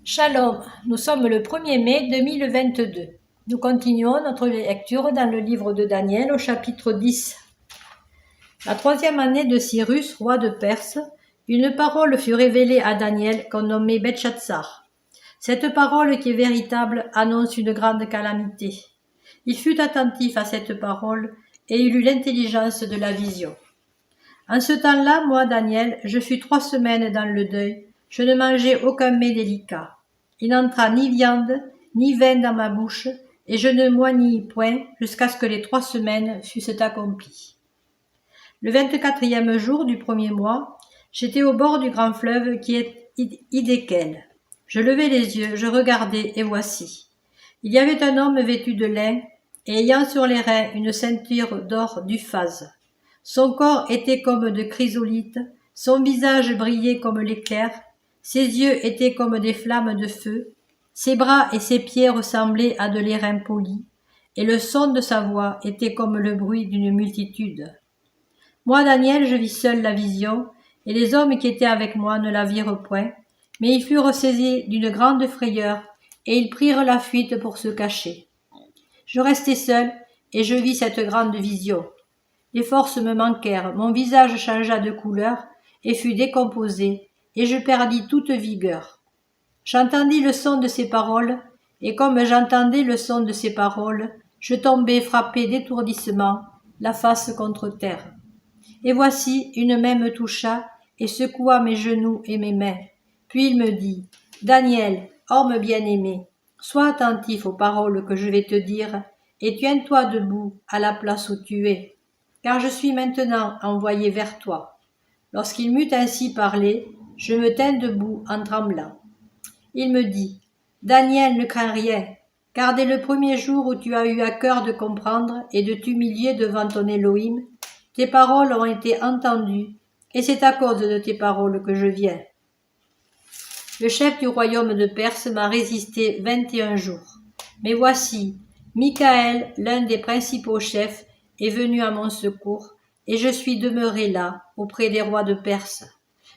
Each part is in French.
Shalom, nous sommes le 1er mai 2022. Nous continuons notre lecture dans le livre de Daniel au chapitre 10. La 3e année de Cyrus, roi de Perse, une parole fut révélée à Daniel qu'on nommait Belchatsar. Cette parole qui est véritable annonce une grande calamité. Il fut attentif à cette parole et il eut l'intelligence de la vision. En ce temps-là, moi, Daniel, je fus 3 semaines dans le deuil, je ne mangeai aucun mets délicat. Il n'entra ni viande, ni vin dans ma bouche, et je ne moignis point jusqu'à ce que les 3 semaines fussent accomplies. Le 24e jour du 1er mois, j'étais au bord du grand fleuve qui est Hiddekel. Je levai les yeux, je regardai, et voici. Il y avait un homme vêtu de lin, et ayant sur les reins une ceinture d'or d'Uphaz. Son corps était comme de chrysolite, son visage brillait comme l'éclair, ses yeux étaient comme des flammes de feu, ses bras et ses pieds ressemblaient à de l'airain poli, et le son de sa voix était comme le bruit d'une multitude. Moi, Daniel, je vis seul la vision, et les hommes qui étaient avec moi ne la virent point, mais ils furent saisis d'une grande frayeur, et ils prirent la fuite pour se cacher. Je restai seul, et je vis cette grande vision. Les forces me manquèrent, mon visage changea de couleur, et fut décomposé, et je perdis toute vigueur. J'entendis le son de ces paroles, et comme j'entendais le son de ces paroles, je tombai frappé d'étourdissement, la face contre terre. Et voici, une main me toucha, et secoua mes genoux et mes mains. Puis il me dit, « Daniel, homme bien-aimé, sois attentif aux paroles que je vais te dire, et tiens-toi debout à la place où tu es, car je suis maintenant envoyé vers toi. » Lorsqu'il m'eut ainsi parlé, je me tins debout en tremblant. Il me dit, « Daniel, ne crains rien, car dès le premier jour où tu as eu à cœur de comprendre et de t'humilier devant ton Elohim, tes paroles ont été entendues, et c'est à cause de tes paroles que je viens. Le chef du royaume de Perse m'a résisté 21 jours. Mais voici, Michaël, l'un des principaux chefs, est venu à mon secours, et je suis demeuré là, auprès des rois de Perse.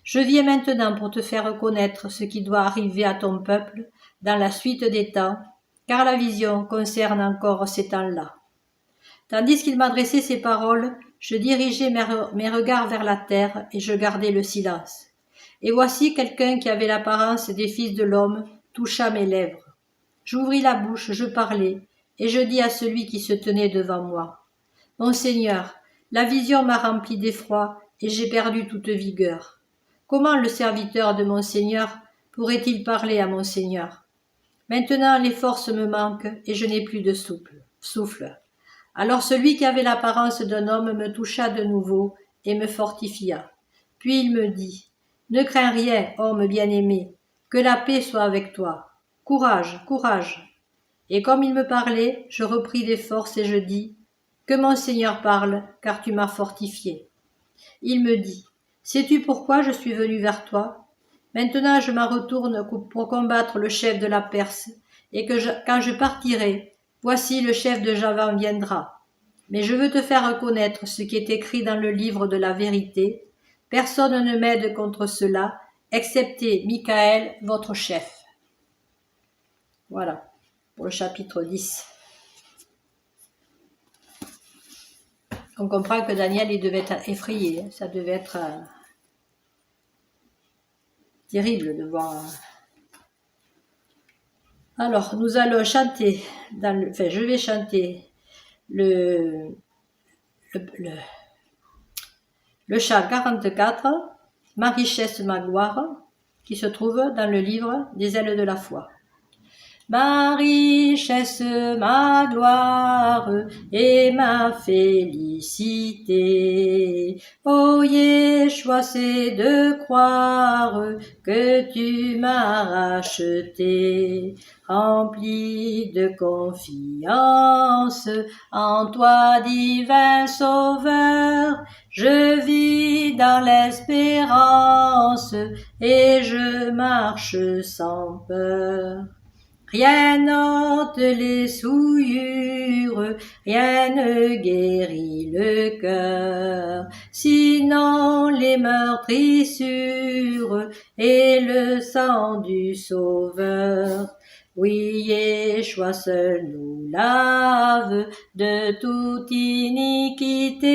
Je viens maintenant pour te faire connaître ce qui doit arriver à ton peuple dans la suite des temps, car la vision concerne encore ces temps-là. Tandis qu'il m'adressait ces paroles, je dirigeai mes regards vers la terre et je gardai le silence. Et voici quelqu'un qui avait l'apparence des fils de l'homme toucha mes lèvres. J'ouvris la bouche, je parlais, et je dis à celui qui se tenait devant moi, « Mon Seigneur, la vision m'a rempli d'effroi et j'ai perdu toute vigueur. Comment le serviteur de mon Seigneur pourrait-il parler à mon Seigneur? Maintenant les forces me manquent et je n'ai plus de souffle. » Alors celui qui avait l'apparence d'un homme me toucha de nouveau et me fortifia. Puis il me dit, « Ne crains rien, homme bien-aimé, que la paix soit avec toi. Courage, courage. » Et comme il me parlait, je repris des forces et je dis, « Que mon Seigneur parle, car tu m'as fortifié. » Il me dit, « Sais-tu pourquoi je suis venu vers toi? Maintenant je m'en retourne pour combattre le chef de la Perse, et quand je partirai, voici le chef de Javan viendra. Mais je veux te faire connaître ce qui est écrit dans le livre de la vérité. Personne ne m'aide contre cela, excepté Michaël, votre chef. » Voilà, pour le chapitre 10. On comprend que Daniel, il devait être effrayé. Ça devait être terrible de voir. Alors, nous allons chanter, je vais chanter le chant 44, « Ma richesse, ma gloire », qui se trouve dans le livre des ailes de la foi. Ma richesse, ma gloire et ma félicité, ô Yeshua, c'est de croire que tu m'as racheté, rempli de confiance en toi, divin Sauveur. Je vis dans l'espérance et je marche sans peur. Rien n'ôte les souillures, rien ne guérit le cœur, sinon les meurtrissures et le sang du Sauveur. Oui, Yeshua seul nous lave de toute iniquité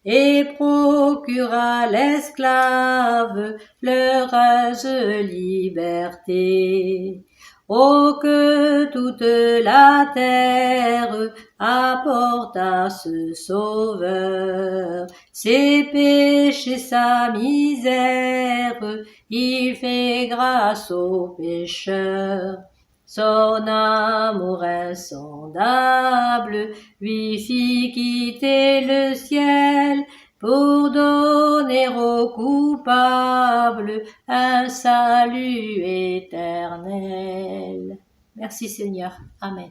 et procure à l'esclave l'heureuse liberté. Oh, que toute la terre apporte à ce Sauveur ses péchés, sa misère, il fait grâce aux pécheurs. Son amour insondable lui fit quitter le ciel pour donner aux coupables un salut éternel. Merci Seigneur. Amen.